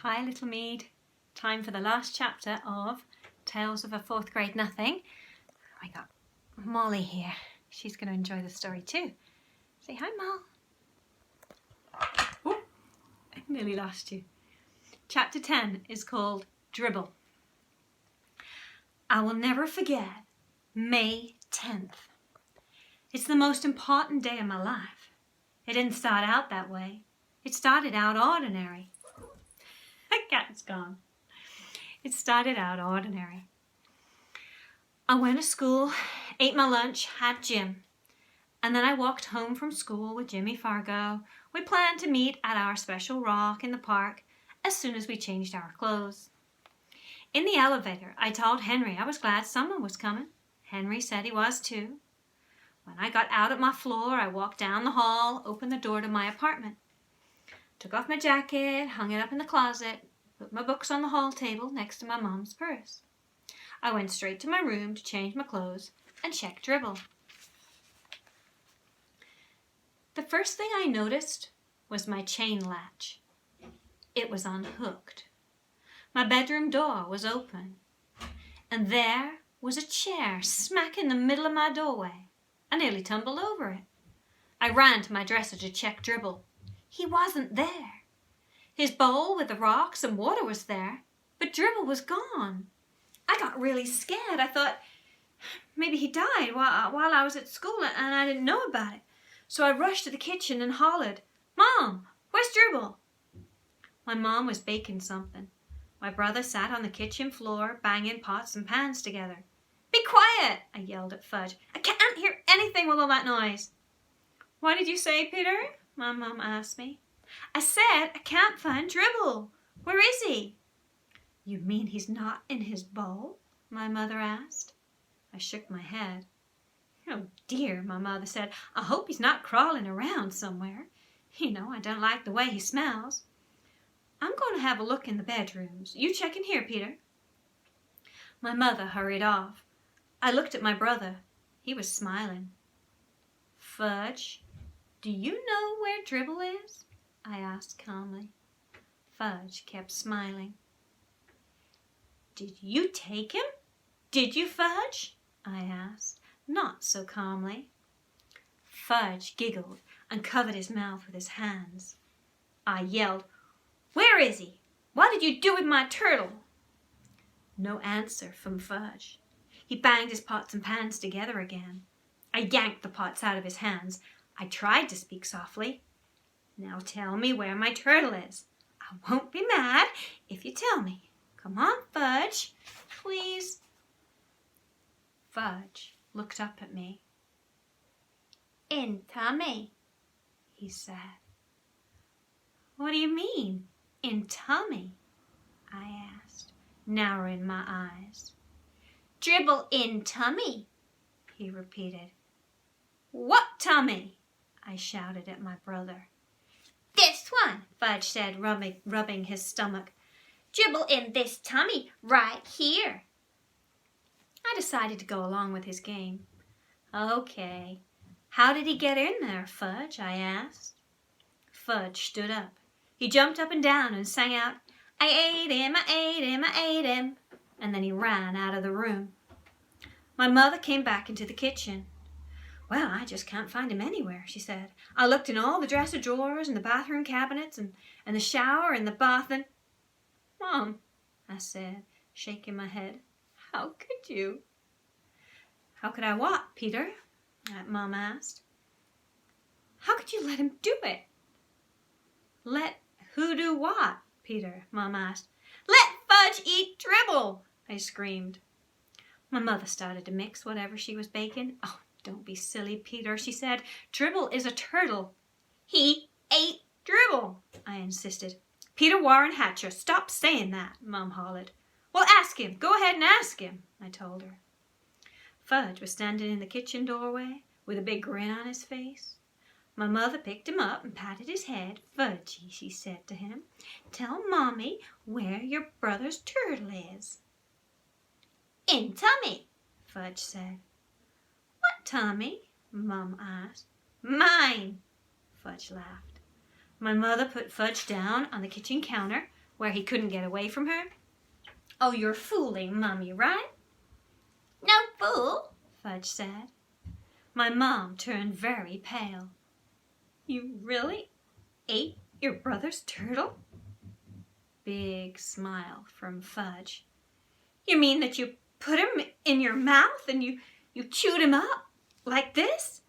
Hi little Mead, time for the last chapter of Tales of a Fourth Grade Nothing. I got Molly here, she's going to enjoy the story too. Say hi Moll. Oh, I nearly lost you. Chapter 10 is called Tribble. I will never forget May 10th. It's the most important day of my life. It didn't start out that way. It started out ordinary. The cat's gone. It started out ordinary. I went to school, ate my lunch, had gym, and then I walked home from school with Jimmy Fargo. We planned to meet at our special rock in the park as soon as we changed our clothes. In the elevator, I told Henry I was glad someone was coming. Henry said he was too. When I got out at my floor, I walked down the hall, opened the door to my apartment. Took off my jacket, hung it up in the closet, put my books on the hall table next to my mom's purse. I went straight to my room to change my clothes and check Tribble. The first thing I noticed was my chain latch. It was unhooked. My bedroom door was open, and there was a chair smack in the middle of my doorway. I nearly tumbled over it. I ran to my dresser to check Tribble. He wasn't there. His bowl with the rocks and water was there, but Tribble was gone. I got really scared. I thought maybe he died while I was at school and I didn't know about it. So I rushed to the kitchen and hollered, "Mom, where's Tribble?" My mom was baking something. My brother sat on the kitchen floor banging pots and pans together. "Be quiet," I yelled at Fudge. "I can't hear anything with all that noise." "What did you say, Peter?" my mom asked me. "I said I can't find Tribble. Where is he?" "You mean he's not in his bowl?" my mother asked. I shook my head. "Oh dear," my mother said. "I hope he's not crawling around somewhere. You know, I don't like the way he smells. I'm going to have a look in the bedrooms. You check in here, Peter." My mother hurried off. I looked at my brother. He was smiling. "Fudge, do you know where Tribble is?" I asked calmly. Fudge kept smiling. "Did you take him? Did you, Fudge?" I asked, not so calmly. Fudge giggled and covered his mouth with his hands. I yelled, "Where is he? What did you do with my turtle?" No answer from Fudge. He banged his pots and pans together again. I yanked the pots out of his hands. I tried to speak softly. "Now tell me where my turtle is. I won't be mad if you tell me. Come on, Fudge, please." Fudge looked up at me. "In tummy," he said. "What do you mean, in tummy?" I asked, narrowing my eyes. "Tribble in tummy," he repeated. "What tummy?" I shouted at my brother. "This one," Fudge said, rubbing his stomach. "Tribble in this tummy right here." I decided to go along with his game. "Okay. How did he get in there, Fudge?" I asked. Fudge stood up. He jumped up and down and sang out, "I ate him, I ate him, I ate him." And then he ran out of the room. My mother came back into the kitchen. "Well, I just can't find him anywhere," she said. "I looked in all the dresser drawers and the bathroom cabinets and the shower and the bath and—" "Mom," I said, shaking my head, "how could you?" "How could I what, Peter?" Mom asked. "How could you let him do it?" "Let who do what, Peter?" Mom asked. "Let Fudge eat Tribble!" I screamed. My mother started to mix whatever she was baking. "Oh, don't be silly, Peter," she said. "Tribble is a turtle." "He ate Tribble," I insisted. "Peter Warren Hatcher, stop saying that," Mom hollered. "Well, ask him. Go ahead and ask him," I told her. Fudge was standing in the kitchen doorway with a big grin on his face. My mother picked him up and patted his head. "Fudgy," she said to him, "tell Mommy where your brother's turtle is." "In tummy," Fudge said. "What tummy?" Mom asked. "Mine," Fudge laughed. My mother put Fudge down on the kitchen counter, where he couldn't get away from her. Oh, you're fooling Mummy, right? No fool, Fudge said. My mom turned very pale. You really ate your brother's turtle? Big smile from Fudge. You mean that you put him in your mouth and you chewed him up like this?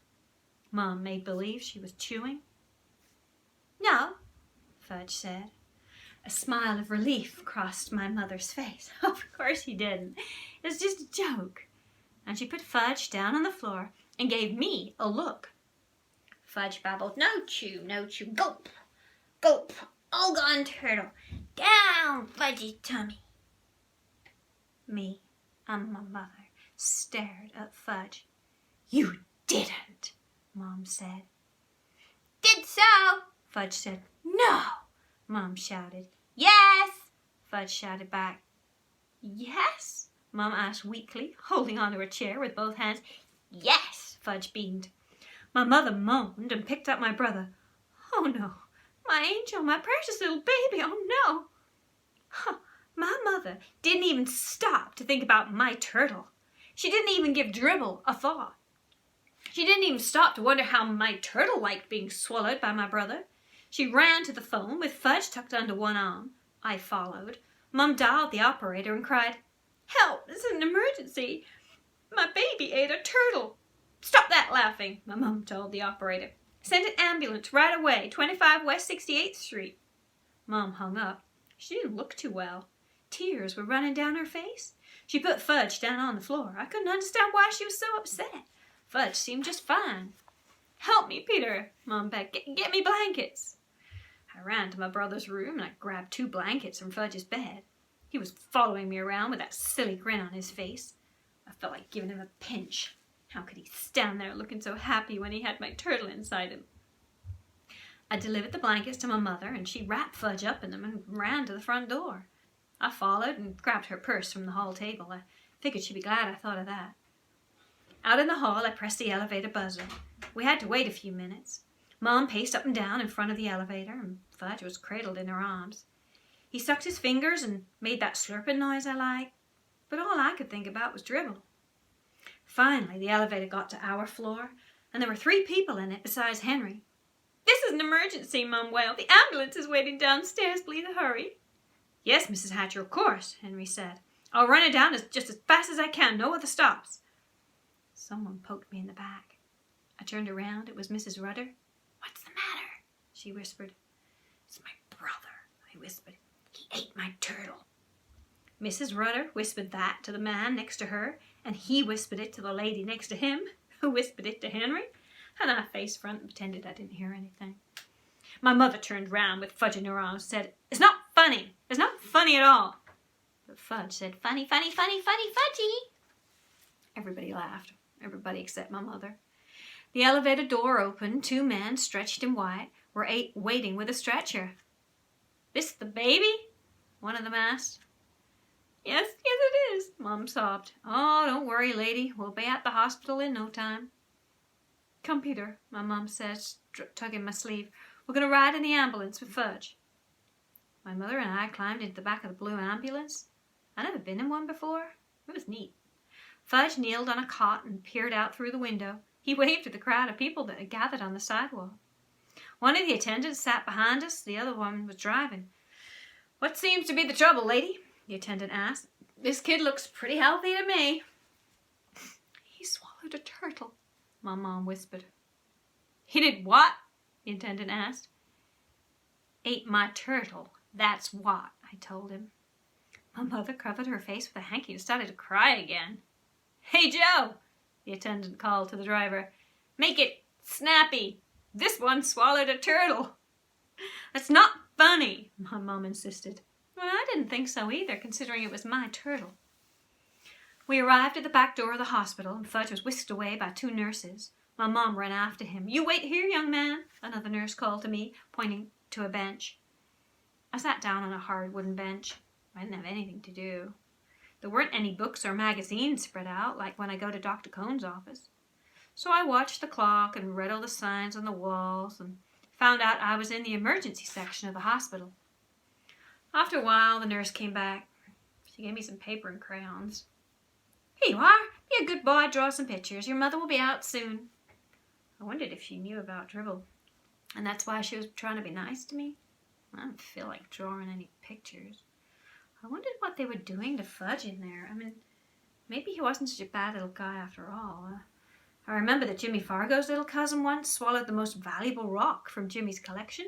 Mom made believe she was chewing. No, Fudge said. A smile of relief crossed my mother's face. Of course he didn't. It was just a joke. And she put Fudge down on the floor and gave me a look. Fudge babbled, no chew, gulp, gulp, all gone turtle, down Fudgy tummy. Me and my mother stared at Fudge. You didn't, Mom said. Did so, Fudge said. No, Mom shouted. Yes, Fudge shouted back. Yes, Mom asked weakly, holding onto her chair with both hands. Yes, Fudge beamed. My mother moaned and picked up my brother. Oh no, my angel, my precious little baby, oh no. Huh, my mother didn't even stop to think about my turtle. She didn't even give Tribble a thought. She didn't even stop to wonder how my turtle liked being swallowed by my brother. She ran to the phone with Fudge tucked under one arm. I followed. Mum dialed the operator and cried, Help, this is an emergency. My baby ate a turtle. Stop that laughing, my mum told the operator. Send an ambulance right away, 25 West 68th Street. Mum hung up. She didn't look too well. Tears were running down her face. She put Fudge down on the floor. I couldn't understand why she was so upset. Fudge seemed just fine. Help me, Peter, Mum begged. Get me blankets. I ran to my brother's room and I grabbed 2 blankets from Fudge's bed. He was following me around with that silly grin on his face. I felt like giving him a pinch. How could he stand there looking so happy when he had my turtle inside him? I delivered the blankets to my mother and she wrapped Fudge up in them and ran to the front door. I followed and grabbed her purse from the hall table. I figured she'd be glad I thought of that. Out in the hall, I pressed the elevator buzzer. We had to wait a few minutes. Mom paced up and down in front of the elevator and Fudge was cradled in her arms. He sucked his fingers and made that slurping noise I like, but all I could think about was Tribble. Finally, the elevator got to our floor, and there were 3 people in it besides Henry. This is an emergency, Mum wailed. The ambulance is waiting downstairs. Please hurry. Yes, Mrs. Hatcher, of course, Henry said. I'll run it down just as fast as I can. No other stops. Someone poked me in the back. I turned around. It was Mrs. Rudder. What's the matter? She whispered. It's my brother, I whispered. He ate my turtle. Mrs. Rudder whispered that to the man next to her, and he whispered it to the lady next to him, who whispered it to Henry, and I faced front and pretended I didn't hear anything. My mother turned round with Fudge in her arms and said, It's not funny. It's not funny at all. But Fudge said, Funny, funny, funny, funny, Fudgy. Everybody laughed. Everybody except my mother. The elevator door opened. 2 men, stretched in white, were waiting with a stretcher. This the baby? One of them asked. Yes, it is, Mom sobbed. Oh, don't worry, lady. We'll be at the hospital in no time. Come, Peter, my mom said, tugging my sleeve. We're going to ride in the ambulance with Fudge. My mother and I climbed into the back of the blue ambulance. I'd never been in one before. It was neat. Fudge kneeled on a cot and peered out through the window. He waved to the crowd of people that had gathered on the sidewalk. One of the attendants sat behind us. The other one was driving. What seems to be the trouble, lady? The attendant asked. This kid looks pretty healthy to me. He swallowed a turtle, my mom whispered. He did what? The attendant asked. Ate my turtle, that's what, I told him. My mother covered her face with a hanky and started to cry again. Hey, Joe, the attendant called to the driver. Make it snappy. This one swallowed a turtle. That's not funny, my mom insisted. Well, I didn't think so either, considering it was my turtle. We arrived at the back door of the hospital, and Fudge was whisked away by 2 nurses. My mom ran after him. You wait here, young man, another nurse called to me, pointing to a bench. I sat down on a hard wooden bench. I didn't have anything to do. There weren't any books or magazines spread out, like when I go to Dr. Cohen's office. So I watched the clock and read all the signs on the walls and found out I was in the emergency section of the hospital. After a while, the nurse came back. She gave me some paper and crayons. Here you are. Be a good boy, draw some pictures. Your mother will be out soon. I wondered if she knew about Tribble, and that's why she was trying to be nice to me. I don't feel like drawing any pictures. I wondered what they were doing to Fudge in there. I mean, maybe he wasn't such a bad little guy after all. I remember that Jimmy Fargo's little cousin once swallowed the most valuable rock from Jimmy's collection.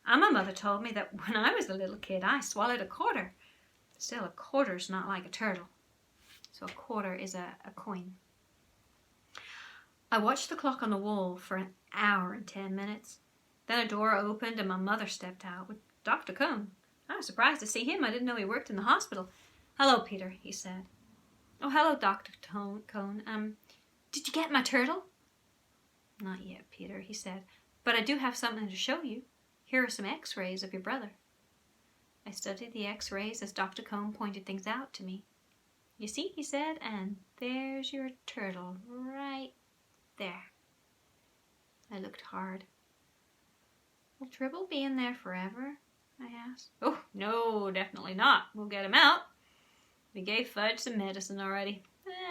And my mother told me that when I was a little kid, I swallowed a quarter. Still, a quarter's not like a turtle. So a quarter is a coin. I watched the clock on the wall for an hour and 10 minutes. Then a door opened and my mother stepped out with Dr. Cohen. I was surprised to see him. I didn't know he worked in the hospital. "Hello, Peter," he said. "Oh, hello, Dr. Cohen. Did you get my turtle?" "Not yet, Peter," he said, "but I do have something to show you. Here are some x-rays of your brother." I studied the x-rays as Dr. Cohen pointed things out to me. "You see," he said, "and there's your turtle right there." I looked hard. "Will Tribble be in there forever?" I asked. "Oh, no, definitely not. We'll get him out. We gave Fudge some medicine already.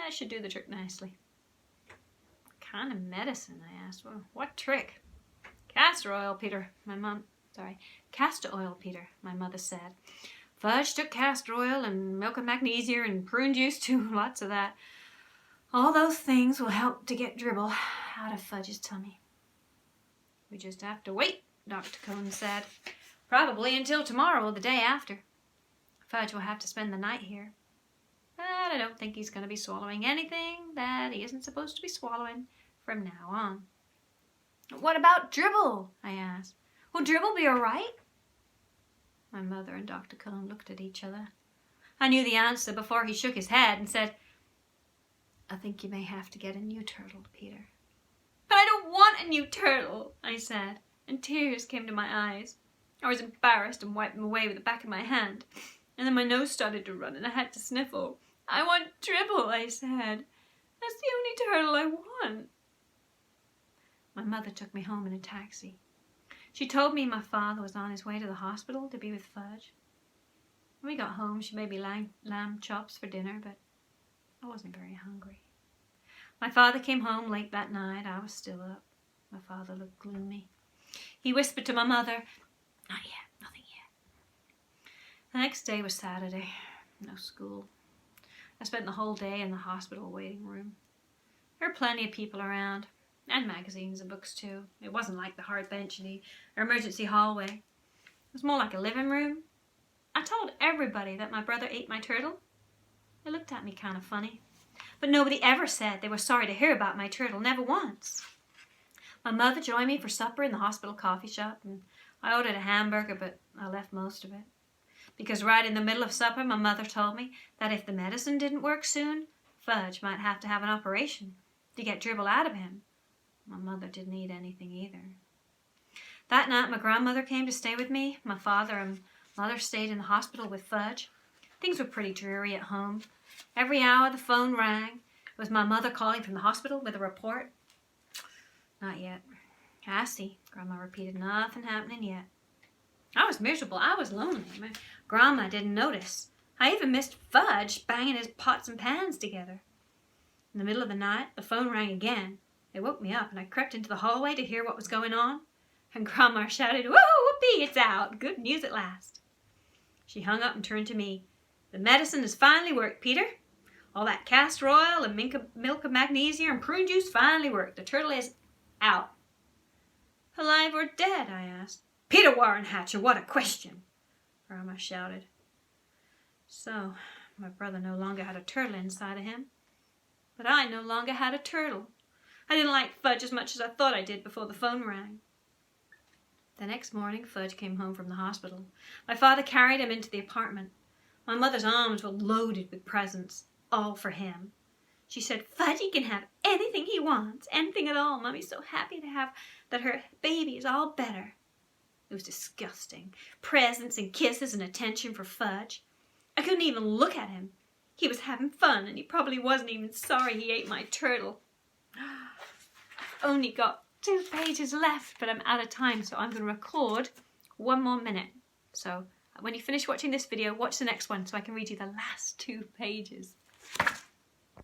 I should do the trick nicely." "What kind of medicine?" I asked. "Well, what trick?" Castor oil, Peter, my mother said. "Fudge took castor oil and milk of magnesia and prune juice too, lots of that. All those things will help to get Tribble out of Fudge's tummy." "We just have to wait," Dr. Cohen said. "Probably until tomorrow or the day after. Fudge will have to spend the night here. But I don't think he's going to be swallowing anything that he isn't supposed to be swallowing from now on." "What about Tribble?" I asked. "Will Tribble be all right?" My mother and Dr. Cohen looked at each other. I knew the answer before he shook his head and said, "I think you may have to get a new turtle, Peter." "But I don't want a new turtle," I said, and tears came to my eyes. I was embarrassed and wiped them away with the back of my hand. And then my nose started to run and I had to sniffle. "I want Tribble," I said. "That's the only turtle I want." My mother took me home in a taxi. She told me my father was on his way to the hospital to be with Fudge. When we got home, she made me lamb chops for dinner, but I wasn't very hungry. My father came home late that night. I was still up. My father looked gloomy. He whispered to my mother, "Not yet, nothing yet." The next day was Saturday. No school. I spent the whole day in the hospital waiting room. There were plenty of people around, and magazines and books too. It wasn't like the hard bench in the emergency hallway. It was more like a living room. I told everybody that my brother ate my turtle. They looked at me kind of funny. But nobody ever said they were sorry to hear about my turtle, never once. My mother joined me for supper in the hospital coffee shop, and I ordered a hamburger, but I left most of it. Because right in the middle of supper, my mother told me that if the medicine didn't work soon, Fudge might have to have an operation to get Tribble out of him. My mother didn't eat anything either. That night, my grandmother came to stay with me. My father and mother stayed in the hospital with Fudge. Things were pretty dreary at home. Every hour the phone rang. It was my mother calling from the hospital with a report. "Not yet." "I see," Grandma repeated. "Nothing happening yet." I was miserable. I was lonely. My grandma didn't notice. I even missed Fudge banging his pots and pans together. In the middle of the night, the phone rang again. It woke me up, and I crept into the hallway to hear what was going on. And Grandma shouted, "Woo, whoopee, it's out. Good news at last." She hung up and turned to me. "The medicine has finally worked, Peter. All that castor oil and milk of magnesia and prune juice finally worked. The turtle is out." "Alive or dead?" I asked. "Peter Warrenhatcher, what a question!" Grandma shouted. So, my brother no longer had a turtle inside of him. But I no longer had a turtle. I didn't like Fudge as much as I thought I did before the phone rang. The next morning, Fudge came home from the hospital. My father carried him into the apartment. My mother's arms were loaded with presents, all for him. She said, "Fudgy can have anything he wants, anything at all. Mommy's so happy to have that her baby is all better." It was disgusting. Presents and kisses and attention for Fudge. I couldn't even look at him. He was having fun, and he probably wasn't even sorry he ate my turtle. I've only got 2 pages left, but I'm out of time, so I'm going to record 1 more minute. So When you finish watching this video, watch the next one so I can read you the last 2 pages.